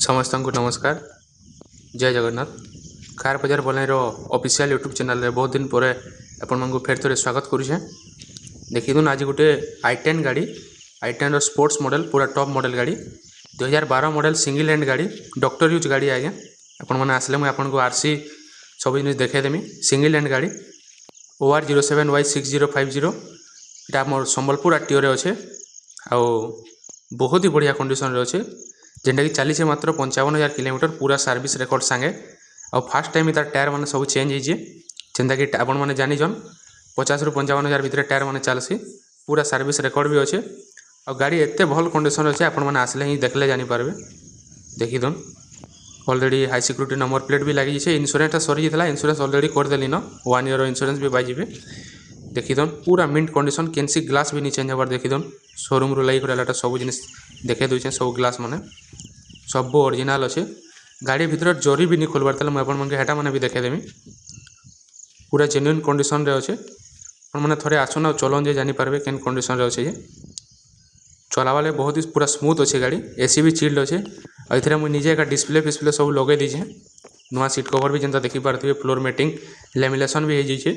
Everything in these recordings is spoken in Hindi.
समस्त को नमस्कार। जय जगन्नाथ। कार बजार बलाईर ऑफिशियल यूट्यूब चैनल रे बहुत दिन पर आपण फेर थे स्वागत करुचे। देखिदुन आज गोटे i10 गाड़ी i10 स्पोर्ट्स मॉडल पूरा टॉप मॉडल गाड़ी 2012 मॉडल सिंगल हैंड गाड़ी डॉक्टर यूज गाड़ी आज्ञा आपण मैंने आसले मुझे आपको आरसी सब जिन देखेदेमी। सिंगल हैंड गाड़ी OR07Y6050 यहाँ मोर संबलपुर आरटीओ अच्छे आ बहुत ही बढ़िया कंडीशन अच्छे जेनटा कि चली मात्र 55,000 किलोमीटर पूरा सर्विस रिकॉर्ड सांगे आ फास्ट टाइम तार टायर मैंने सब चेंज होइए जेनटा कि आपण मैंने जानीछन 50,000 ରୁ 55,000 भितर टायर मैंने चलसी पूरा सर्विस रिकॉर्ड भी अच्छे आ गाड़ी एत भल कंडीशन अच्छे आपण मैंने आसले ही देखले जानी पारबे। देखिदन already high security number plate भी लगी है। इन्शुरेंस सरी जाता इन्शुरेंस ऑलरेडी करदेली न 1 ईयर इन्शुरेंस भी पाइबे। देखिदन पूरा मिंट कंडीशन केनसी ग्लास भी नहीं चेंज हबार। देखिदन शोरूम रू लाइक रहा सब जिन देखे दूचे सब ग्लास मैंने सब ओरिजिनल अच्छे। गाड़ी भीतर जरी भी नहीं खोलबार ताले मुझे हेटा मैंने भी देखेदेमी पूरा जेन्युइन कंडीशन रे अच्छे। मैंने थोड़े आसन चलन जे जानीपारे केन कंडीशन रे अच्छे चलावाले बहुत ही पूरा स्मूथ अच्छे गाड़ी। एसी भी चिल्ड अच्छे और ये मुझे निजे एक डिस्प्ले फिस्प्ले सब लगे दीचे नुआ सीट कवर भी जनता देखिपारे फ्लोर मैटिंग लैमिनेशन भी हो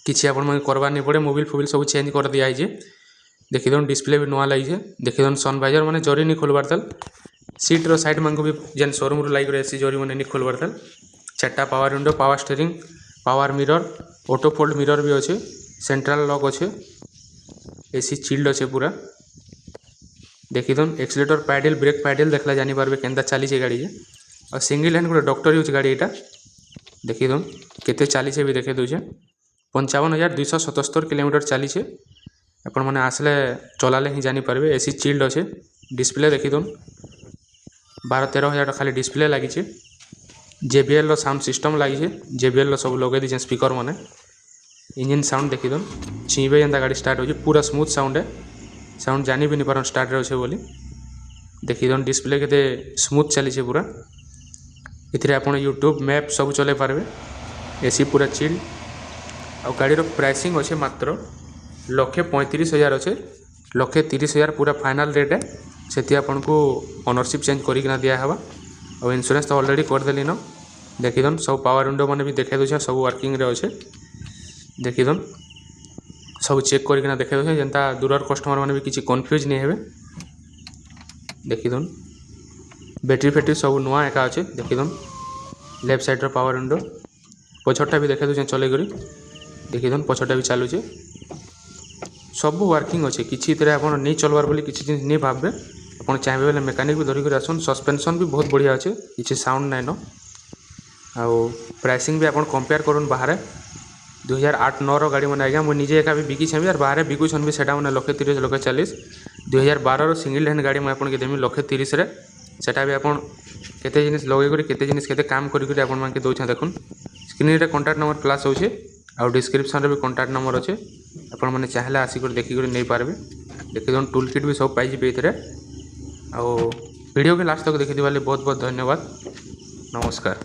किसी आप करवार नहीं पड़े मोबिल फोबिल सब चेंज कर दिया है। देखिदन डिस्प्ले भी नुआ लगी है। देखिदन सनवाइजर मैंने जरी नहीं खोलबार ताल सीट्र साइड मान को भी जेन शोरूम रू लाइक एसी जरी मैंने नहीं खोलबार ताल 4टा power window power steering power mirror auto fold mirror भी अच्छे सेंट्रल लॉक अच्छे एसी चिल्ड अच्छे पूरा। देखिदन एक्सीलेटर पैडल ब्रेक पैडल देखला जानी पारबे केनता चली गाड़ी और सिंगल हैंड गोटे डॉक्टर यूज गाड़ी यहाँ देखिदन केते चली भी देखे दूचे 55,277 किलोमीटर चली आपण मैंने आसले चलाले ही जानीपारे। एसी चिल्ड अच्छे डिस्प्ले देखिदन 12-13,000 खाली डिस्प्ले लगी JBL साउंड सिस्टम लगी JBL सब लगे दीचे स्पीकर मैंने इंजिन साउंड देखिदन छींबे जेनता गाड़ी स्टार्ट हो पूरा स्मूथ साउंड है साउंड जानी भी नहीं पार स्टार्ट अच्छे बोली। देखिदन डिस्प्ले के स्मूथ चली पूरा इतने आप यूट्यूब मैप सब चले पारे। एसी पूरा चिल्ड आ गाड़ीर प्राइसिंग अच्छे मात्र 1,35,000 अच्छे 1,30,000 पूरा फाइनल रेट है से आपन को ओनरशिप चेंज करना दिहवा और इन्शुरेंस तो ऑलरेडी करदेली न। देखिदन सब पावर विंडो मैंने भी देखे दूचे सब वर्किंग रे अच्छे। देखिदन सब चेक करना देखे दूचे जेनता दूरर कस्टमर मैंने भी किसी कन्फ्यूज नहीं हे। देखिदन बैटरी फैटरी सब नुआ एका अच्छे। देखिदन लेफ्ट साइड पावर विंडो पछटा भी देखे दूचे चले करी देखिदन पछटा भी चलुचे सब वर्किंग अच्छे किसी तरह आप नहीं चलबार बोली किसी जिन नहीं भावे आप चाहिए बोले मेकानिक भी धरिक आसन। सस्पेंशन भी बहुत बढ़िया अच्छे किसी साउंड नाइन आउ प्राइसिंग भी आप कंपेयर कर बाहर 2008-09 गाड़ी मैंने आज्ञा मुझे निजे एका भी बिकी छे बाहर बिकुछन भी सेटा मैंने 1,30,000 1,40,000 2012 सिंगल हैंड गाड़ी मैं आपको देमी 1,30,000 सेटा भी आप केते जिनिस लगे केते जिनिस केते काम करी आपण मानके दउछन। देखुन स्क्रीन रे कांटेक्ट नंबर प्लस होछे और डिस्क्रिप्शन रे भी कांटेक्ट नंबर अच्छे आपण मैंने चाहले आसिक देखिक नहीं पारबे। देखिए टूल किट भी सब पाइबे ये वीडियो के लास्ट तक देखी बहुत बहुत धन्यवाद। नमस्कार।